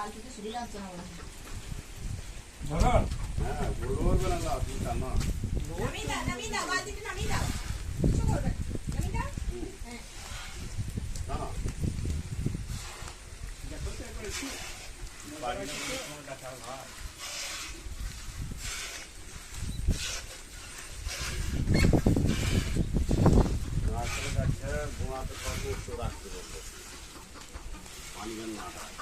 বালতিতে শরীরে আনছে না হ্যাঁ বলবো না তুমি জানো নামিয়ে দাও বালতিতে নামিয়ে দাও কিছু করবে নামিয়ে দাও হ্যাঁ জানো দেখো তো একবার একটু বাড়িতে ডাকার ভাই রাস্তায় যাচ্ছে ঘুমাতে পারবো একটু রাখতে বলবো পানি যেন না হয়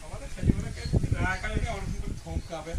আমাদের ছেলেমেয়েকে রাখা লেগে অনেক ধমকাবে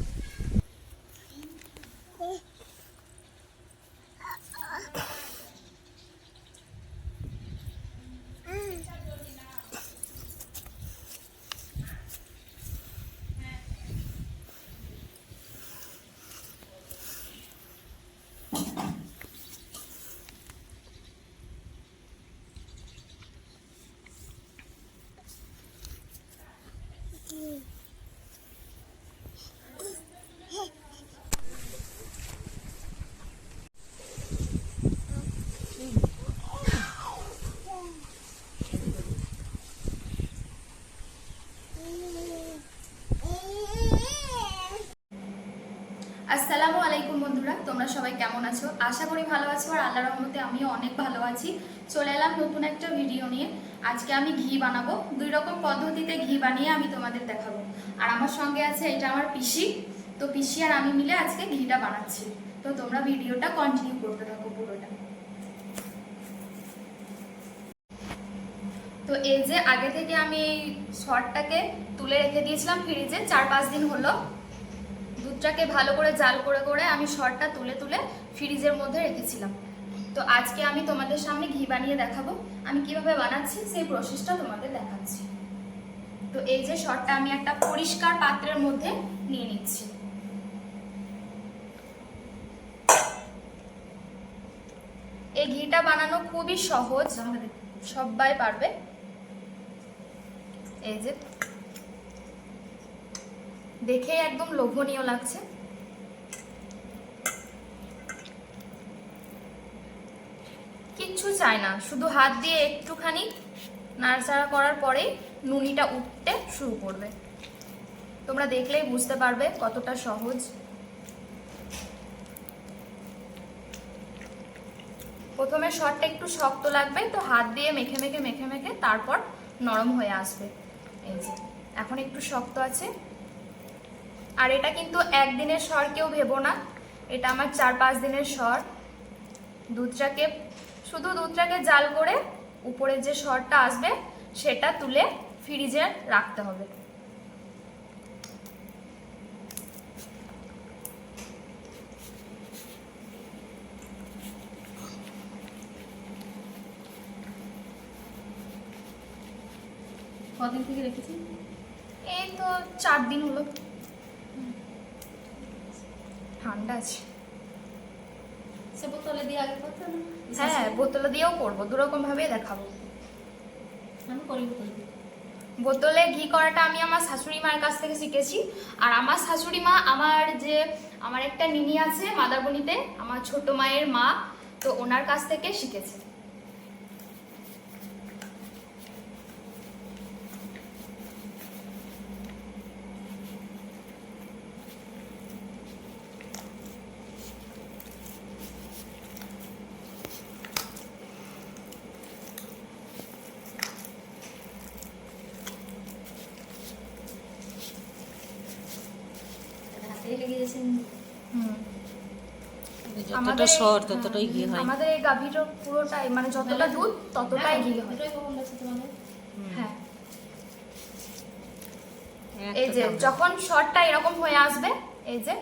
আসসালামু আলাইকুম বন্ধুরা, তোমরা সবাই কেমন আছো? আশা করি ভালো আছো আর আল্লাহর রহমতে আমিও অনেক ভালো আছি। চলে এলাম নতুন একটা ভিডিও নিয়ে। আজকে আমি ঘি বানাবো, 2 রকম পদ্ধতিতে ঘি বানিয়ে আমি তোমাদের দেখাবো। আর আমার সঙ্গে আছে এটা আমার পিসি। তো পিসি আর আমি মিলে আজকে ঘিটা বানাচ্ছি। তো তোমরা ভিডিওটা কন্টিনিউ করতে থাকো পুরোটা। তো এই যে আগে থেকে আমি এই শর্টটাকে তুলে রেখে দিয়েছিলাম ফ্রিজে, 4-5 দিন হলো। দুধটাকে ভালো করে জাল করে করে আমি শর্টটা তুলে তুলে ফ্রিজের মধ্যে রেখেছিলাম। তো আজকে আমি তোমাদের সামনে ঘি বানিয়ে দেখাবো। আমি কিভাবে বানাচ্ছি সেই প্রসেসটা তোমাদের দেখাচ্ছি। তো এই যে শর্টটা আমি একটা পরিষ্কার পাত্রের মধ্যে নিয়ে নিচ্ছি। এই ঘিটা বানানো খুবই সহজ, সবাই পারবে। এই যে দেখে একদম লোভনীয় লাগছে। কিচ্ছু চাই না, শুধু হাত দিয়ে একটুখানি নাড়াচাড়া করার পরেই নুনিটা উঠতে শুরু করবে। তোমরা দেখলেই বুঝতে পারবে কতটা সহজ। প্রথমে শর্টটা একটু শক্ত লাগবে, তো হাত দিয়ে মেখে মেখে মেখে মেখে তারপর নরম হয়ে আসবে। এই যে এখন একটু শক্ত আছে। আর এটা কিন্তু একদিনের সর কেউ ভেবো না, এটা আমার 4-5 দিনের সর। শুধু দুধটাকে জাল করে উপরে যে সরটা আসবে সেটা তুলে ফ্রিজে রাখতে হবে। কদিন থেকে রেখেছি? এই তো 4 দিন হলো। ঠান্ডা আছে। সে বোতলে দিয়ে আগে করতে না? হ্যাঁ, বোতলে দিয়েও করবো, 2 রকম ভাবেই দেখাবো। আমি করি বোতলে দিয়ে। বোতলে ঘি করাটা আমি আমার শাশুড়ি মায়ের কাছ থেকে শিখেছি। আর আমার শাশুড়ি মা আমার একটা নিনি আছে মাদারবনিতে, আমার ছোট মায়ের মা, তো ওনার কাছ থেকে শিখেছি। দিয়েছেন। হুম যতটা সর ততটাই ঘি হয়। আমাদের এই গাভীর পুরোটাই মানে যতটা দুধ ততটাই ঘি হয়। দুটোই কখন লাগছে তোমাদের? হ্যাঁ একটা এই যে দাম। যখন শর্টটা এরকম হয়ে আসবে এই যে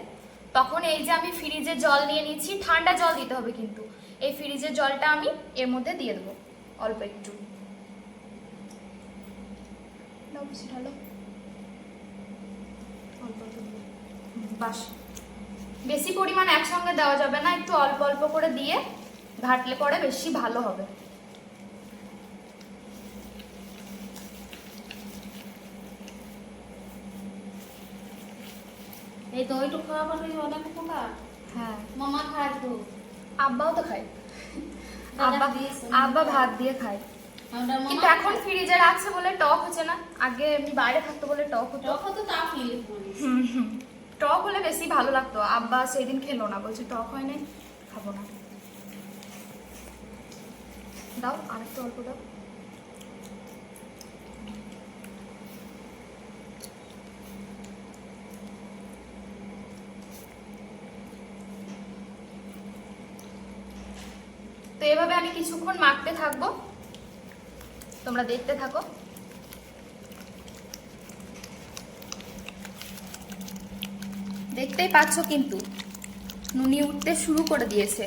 তখন এই যে আমি ফ্রিজে জল নিয়ে নিচ্ছি, ঠান্ডা জল দিতে হবে কিন্তু। এই ফ্রিজের জলটা আমি এর মধ্যে দিয়ে দেবো অল্প একটু। দাও বেশি ঢালো। অল্প অল্প দিও। বাস বেশি পরিমাণ একসঙ্গে দেওয়া যাবে না, একটু অল্প অল্প করে দিয়ে ঘাটলে পরে বেশি ভালো হবে। এই তো ওইটুকু খাওয়া পরে অনেক পোকা। হ্যাঁ মামা খায় তো। আব্বাও তো খায়। দাদা আব্বা দিয়েছে। আব্বা ভাত দিয়ে খায়, আমাদের কিন্তু মামা এখন ফ্রিজে রাখছে বলে টক হচ্ছে না। আগে এমনি বাইরে থাকতো বলে টক হতো। তখন তো তা ফিল করি। টক হলে বেশি ভালো লাগতো। আব্বা সেদিন খেলো না, বলছে টক হয় নাই, খাবো না। দাও আরেকটু অল্প দাও। তো এভাবে আমি কিছুক্ষণ মাখতে থাকবো, তোমরা দেখতে থাকো। দেখতেই পাচ্ছ কিন্তু নুনি উঠতে শুরু করে দিয়েছে।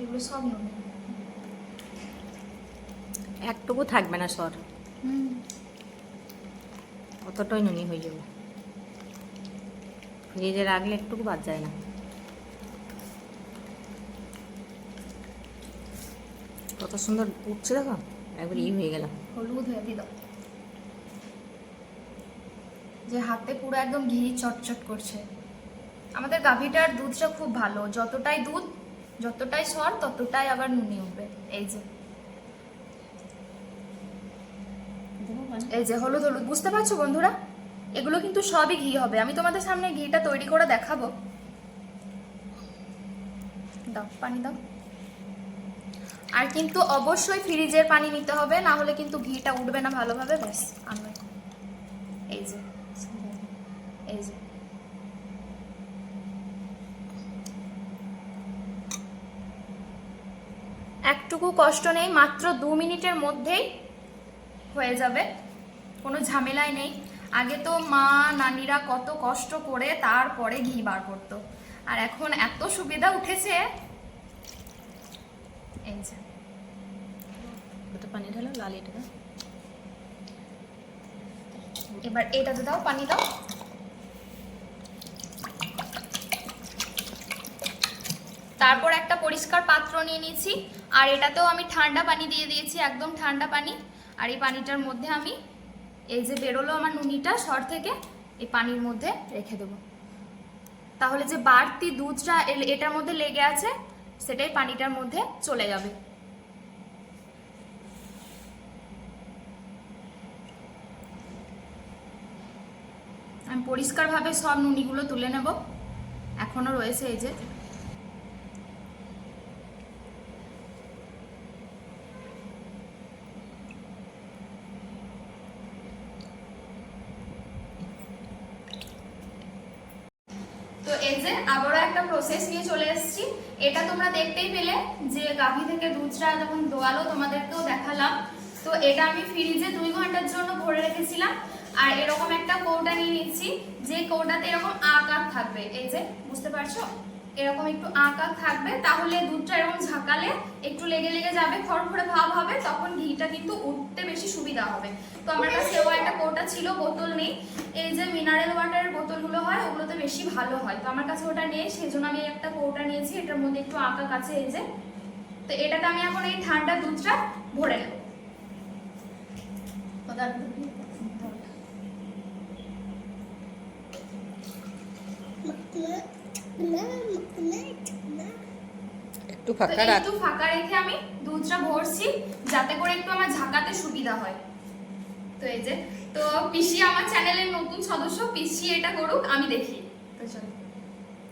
এগুলো সব নুনি। একটুকু থাকবে না সর, অতটাই নুনি হয়ে যাবে। ফ্রিজে রাখলে একটুকু বাদ যায় না। কত সুন্দর উঠছে দেখো, একবার হয়ে গেল। হলুদ হয়ে দিল যে হাতে পুরো একদম ঘি চটচট করছে। আমাদের গাভীটার দুধটা খুব ভালো, যতটাই দুধ যতটাই সর ততটাই আবার নুনি উঠবে। এই যে এই যে হলুদ হলুদ, বুঝতে পারছো বন্ধুরা? এগুলো কিন্তু সবই ঘি হবে। আমি তোমাদের সামনে ঘিটা তৈরি করে দেখাবো। দাও পানি দাও। আর কিন্তু অবশ্যই ফ্রিজের পানি নিতে হবে, না হলে কিন্তু ঘিটা উঠবে না ভালোভাবে। ব্যাস আমরা এই যে এই যে একটুকু কষ্ট নেই, মাত্র 2 মিনিটের মধ্যেই হয়ে যাবে, কোনো ঝামেলাই নেই। আগে তো মা নানিরা কত কষ্ট করে তারপরে ঘি বার করতো, আর এখন এত সুবিধা উঠেছে। এই যে ওটা পানি ঢালো, লাল এটা দাও। এবার এটাতে দাও পানি দাও। তারপর একটা পরিষ্কার পাত্র নিয়ে নিয়েছি, আর এটাতেও আমি ঠান্ডা পানি দিয়ে দিয়েছি, একদম ঠান্ডা পানি। আর এই পানিটার মধ্যে আমি এই যে বেরোলো আমার নুনিটা সর থেকে, এই পানির মধ্যে রেখে দেবো। তাহলে যে বাড়তি দুধটা এটার মধ্যে লেগে আছে সেটাই পানিটার মধ্যে চলে যাবে। আমি পরিষ্কারভাবে সব নুনিগুলো তুলে নেব, এখনো রয়েছে এই যে। তো এই যে আবারও একটা প্রসেস নিয়ে চলে এসেছি। এটা তোমরা দেখতেই পেলে যে গাভী থেকে দুধটা যখন দোয়ালো তোমাদেরকেও দেখালাম। তো এটা আমি ফ্রিজে 2 ঘন্টার জন্য ভরে রেখেছিলাম। আর এরকম একটা কৌটা নিয়ে নিচ্ছি, যে কৌটাতে এরকম আকার থাকবে, এই যে বুঝতে পারছো, এরকম একটু আকার থাকবে। তাহলে দুধটা এরকম ঝাঁকালে একটু লেগে লেগে যাবে, খড়খড়ে ভাব হবে, তখন ঘিটা কিন্তু উঠতে বেশি সুবিধা হবে। তো আমার কাছে এও একটা কৌটা ছিল, বোতল নেই। এই যে মিনারেল ওয়াটারের বোতলগুলো হয় ওগুলোতে বেশি ভালো হয়, তো আমার কাছে ওটা নেই, সেই জন্য আমি একটা কৌটা নিয়েছি। এটার মধ্যে একটু আকার আছে এই যে। তো এটাতে আমি এখন এই ঠান্ডা দুধটা ভরে নেব। একটু তো ফাঁকা রাখ। একটু ফাঁকা রেখে আমি দুধটা ভরছি যাতে করে একটু আমার ঝাঁকাতে সুবিধা হয়। তো এই যে, তো পিসি আমার চ্যানেলের নতুন সদস্য, পিসি এটা করুক, আমি দেখি। তো চলো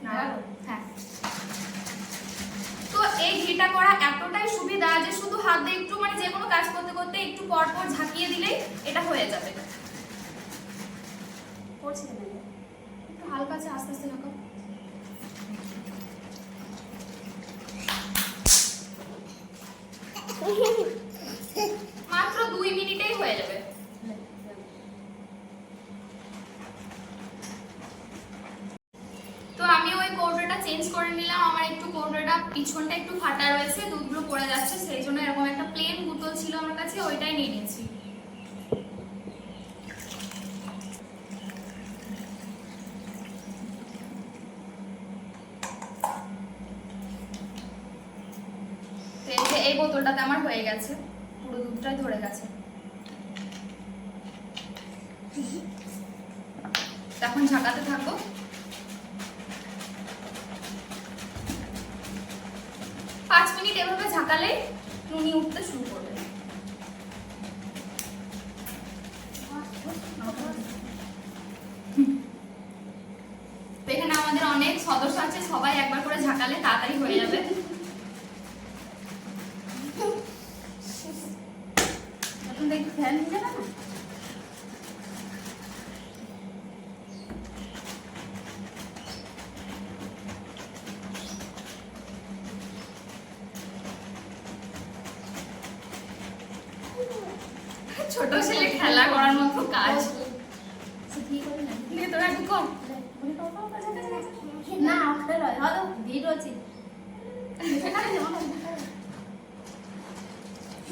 হ্যাঁ। তো এই ঘিটা করা এতটাই সুবিধা যে শুধু হাত দিয়ে একটু মানে যে কোনো কাজ করতে করতে একটু পর পর ঝাঁকিয়ে দিলেই এটা হয়ে যাবে। পড়ছে না, একটু হালকা আছে, আস্তে আস্তে ঝাঁকাও। মাত্র 2 মিনিটেই হয়ে যাবে। তো আমি ওই কৌটোটা চেঞ্জ করে নিলাম, আমার একটু কৌটোটা পিছনটা একটু ফাটা রয়েছে, দুধগুলো পড়ে যাচ্ছে, সেই জন্য এরকম একটা প্লেন বোতল ছিল আমার কাছে, ওইটাই নিয়ে নিয়েছি। তো এই বোতলটাতে আমার হয়ে গেছে, পুরো দুধটাই ধরে গেছে। এখন ঝাঁকাতে থাকবো। 5 মিনিট এভাবে ঝাঁকালে নুনি উঠতে শুরু করবে। তো এখানে আমাদের অনেক সদস্য আছে, সবাই একবার করে ঝাঁকালে তাড়াতাড়ি হয়ে যাবে। এখন দেখি ফ্যান নিয়ে না, ছোট ছেলে খেলা করার মতো কাজ। তোরা একটু কম না ওটা নয়, হলো ভিড় আছে।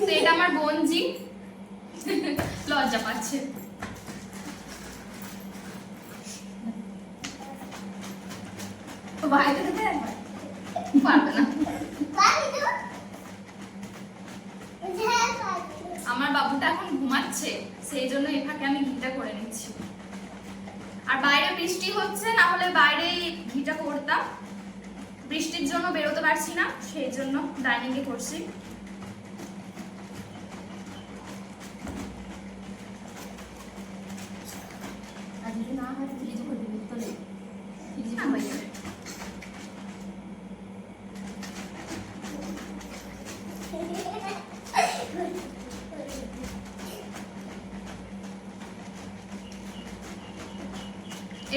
তো এটা আমার বোনজি, লজ্জা পাচ্ছে। বাইরে থেকে পারবে না। আমার বাবুটা এখন ঘুমাচ্ছে, সেই জন্য এই ফাঁকে আমি ঘিটা করে নিচ্ছি। আর বাইরে বৃষ্টি হচ্ছে, না হলে বাইরে ঘিটা করতাম, বৃষ্টির জন্য বেরোতে পারছি না, সেই জন্য ডাইনিং এ করছি। আর যদি না হয় ফ্রিজে করে দিবি তোলে ফ্রিজে হয়ে যাবে।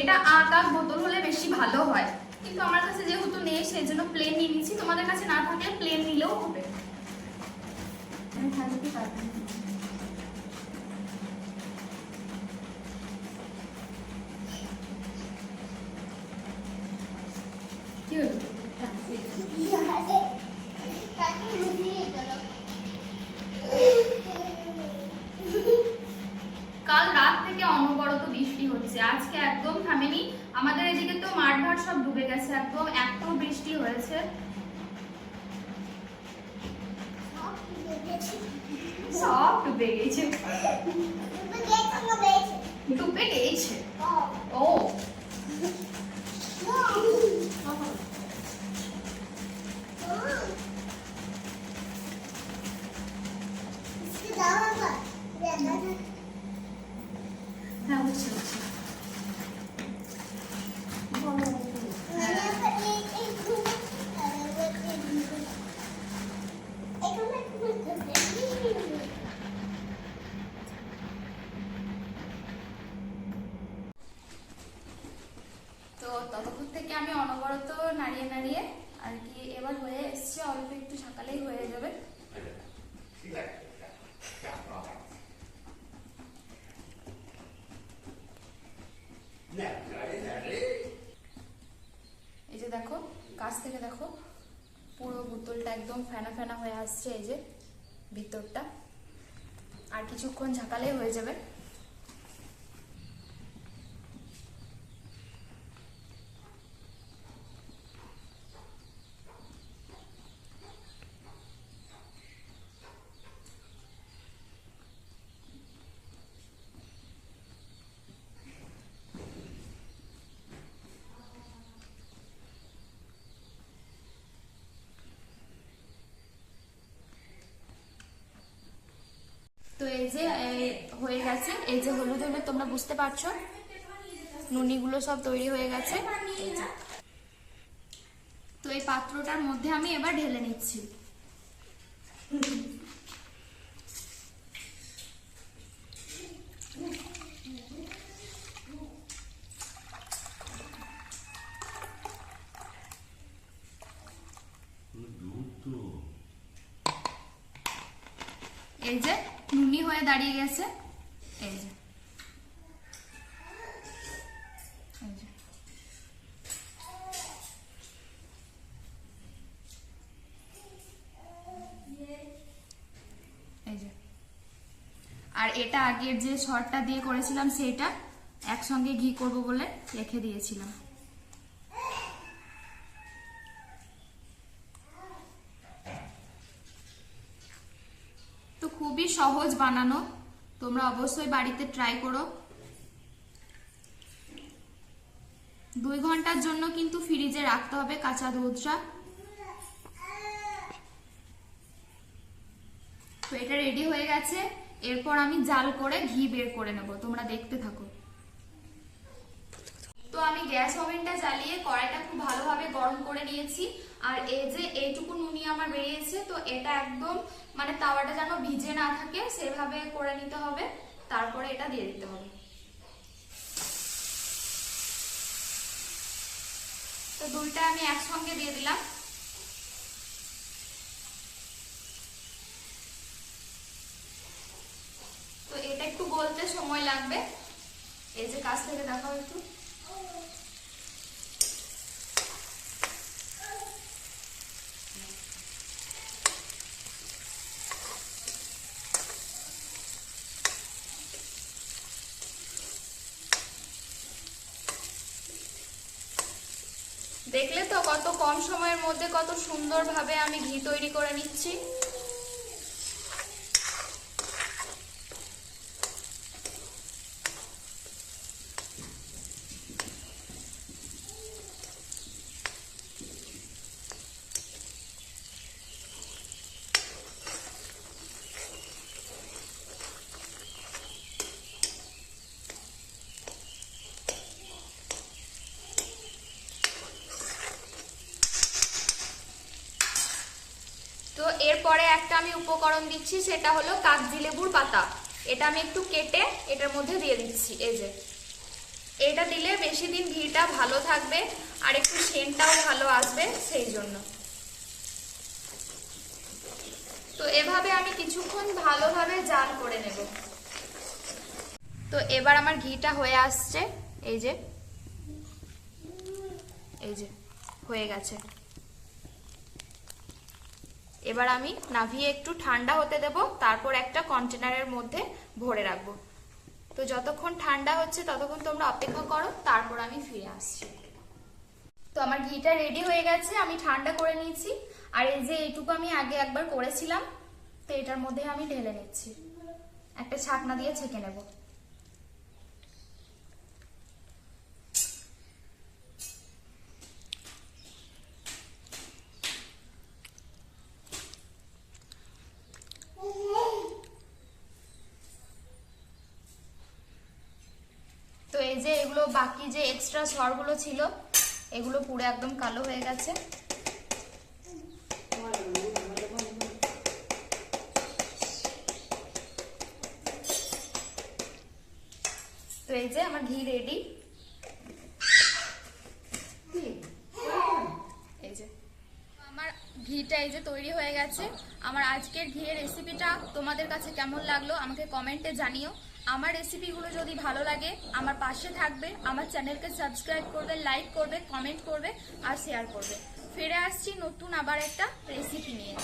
এটা আকার বোতল হলে বেশি ভালো হয়, কিন্তু আমার কাছে যেহেতু নেই সেই জন্য প্লেন নিয়ে নিচ্ছি। তোমাদের কাছে না থাকলে প্লেন নিলেও হবে। আমি খাইতে পারবো না। কি হলো? কাল রাত থেকে অনবরত বৃষ্টি হচ্ছে, আজকে একদম থামেনি। আমাদের এদিকে তো মাঠ ঘাট সব ডুবে গেছে, একদম এত বৃষ্টি হয়েছে। সব ডুবে গেছে, ডুবে গেছে। ও হ্যাঁ, বুঝছি বুঝছি। তো ততক্ষণ থেকে আমি অনবরত নাড়িয়ে নাড়িয়ে আর কি এবার হয়ে এসছে, অল্প একটু ঝাঁকালেই হয়ে যাবে। এই যে দেখো, কাছ থেকে দেখো, পুরো বোতলটা একদম ফেনা ফেনা হয়ে আসছে, এই যে ভিতরটা। আর কিছুক্ষণ ঝাঁকালেই হয়ে যাবে। গেছে। এই যে হলুদ হলুদ তোমরা বুঝতে পারছো, নুনিগুলো সব তৈরি হয়ে গেছে। এই যে, তো এই পাত্রটার মধ্যে আমি এবার ঢেলে নিচ্ছি। এই যে নুনি হয়ে দাঁড়িয়ে গেছে। এই যে, এই যে, এই যে, আর এটা আগের যে শর্টটা দিয়ে করেছিলাম সেটা একসঙ্গে ঘি করব বলে রেখে দিয়েছিলাম। তো খুবই সহজ বানানো, তোমরা অবশ্যই বাড়িতে ট্রাই করো। 2 ঘন্টার জন্য কিন্তু ফ্রিজে রাখতে হবে কাঁচা দুধটা। তো এটা রেডি হয়ে গেছে, এরপর আমি জাল করে ঘি বের করে নেব, তোমরা দেখতে থাকো। তো আমি গ্যাস ওভেনটা জ্বালিয়ে কড়াইটা খুব ভালোভাবে গরম করে নিয়েছি। আর এই যে এইটুকু নুনি আমার বেরিয়েছে, তো এটা একদম মানে তাওয়াটা যেন ভিজে না থাকে সেভাবে করে নিতে হবে, তারপরে এটা দিয়ে দিতে হবে। তো দুইটা আমি একসঙ্গে দিয়ে দিলাম। তো এটা একটু গলতে সময় লাগবে। এই যে কাছ থেকে দেখাও একটু। দেখলে তো কত কম সময়ের মধ্যে কত সুন্দরভাবে আমি ঘি তৈরি করে নিচ্ছি। তো এরপরে একটা আমি উপকরণ দিচ্ছি, সেটা হলো কাগজি লেবুর পাতা। এটা আমি একটু কেটে এটার মধ্যে দিয়ে দিচ্ছি। এই যে, এটা দিলে বেশি দিন ঘিটা ভালো থাকবে আর একটু সেন্টটাও ভালো আসবে সেই জন্য। তো এভাবে আমি কিছুক্ষণ ভালোভাবে জাল করে নেব। তো এবার আমার ঘিটা হয়ে আসছে। এই যে, এই যে হয়ে গেছে। এবার আমি নাভিয়ে একটু ঠান্ডা হতে দেব, তারপর একটা কন্টেনারের মধ্যে ভরে রাখবো। তো যতক্ষণ ঠান্ডা হচ্ছে ততক্ষণ তোমরা অপেক্ষা করো, তারপর আমি ফিরে আসছি। তো আমার ঘিটা রেডি হয়ে গেছে, আমি ঠান্ডা করে নিয়েছি। আর এই যে এইটুকু আমি আগে একবার করেছিলাম, তো এটার মধ্যে আমি ঢেলে নিচ্ছি, একটা ছাকনা দিয়ে ছেঁকে নেব। তো এই যে এগুলো বাকি যে এক্সট্রা সরগুলো ছিল এগুলো পুরো একদম কালো হয়ে গেছে। তো এই যে আমার ঘি রেডি। এই যে আমার ঘিটা এই যে তৈরি হয়ে গেছে। আমার আজকের ঘিয়ের রেসিপিটা তোমাদের কাছে কেমন লাগলো আমাকে কমেন্টে জানিও। আমার রেসিপিগুলো যদি ভালো লাগে আমার পাশে থাকবে, আমার চ্যানেলকে সাবস্ক্রাইব করবে, লাইক করবে, কমেন্ট করবে আর শেয়ার করবে। ফিরে আসছি নতুন আবার একটা রেসিপি নিয়ে।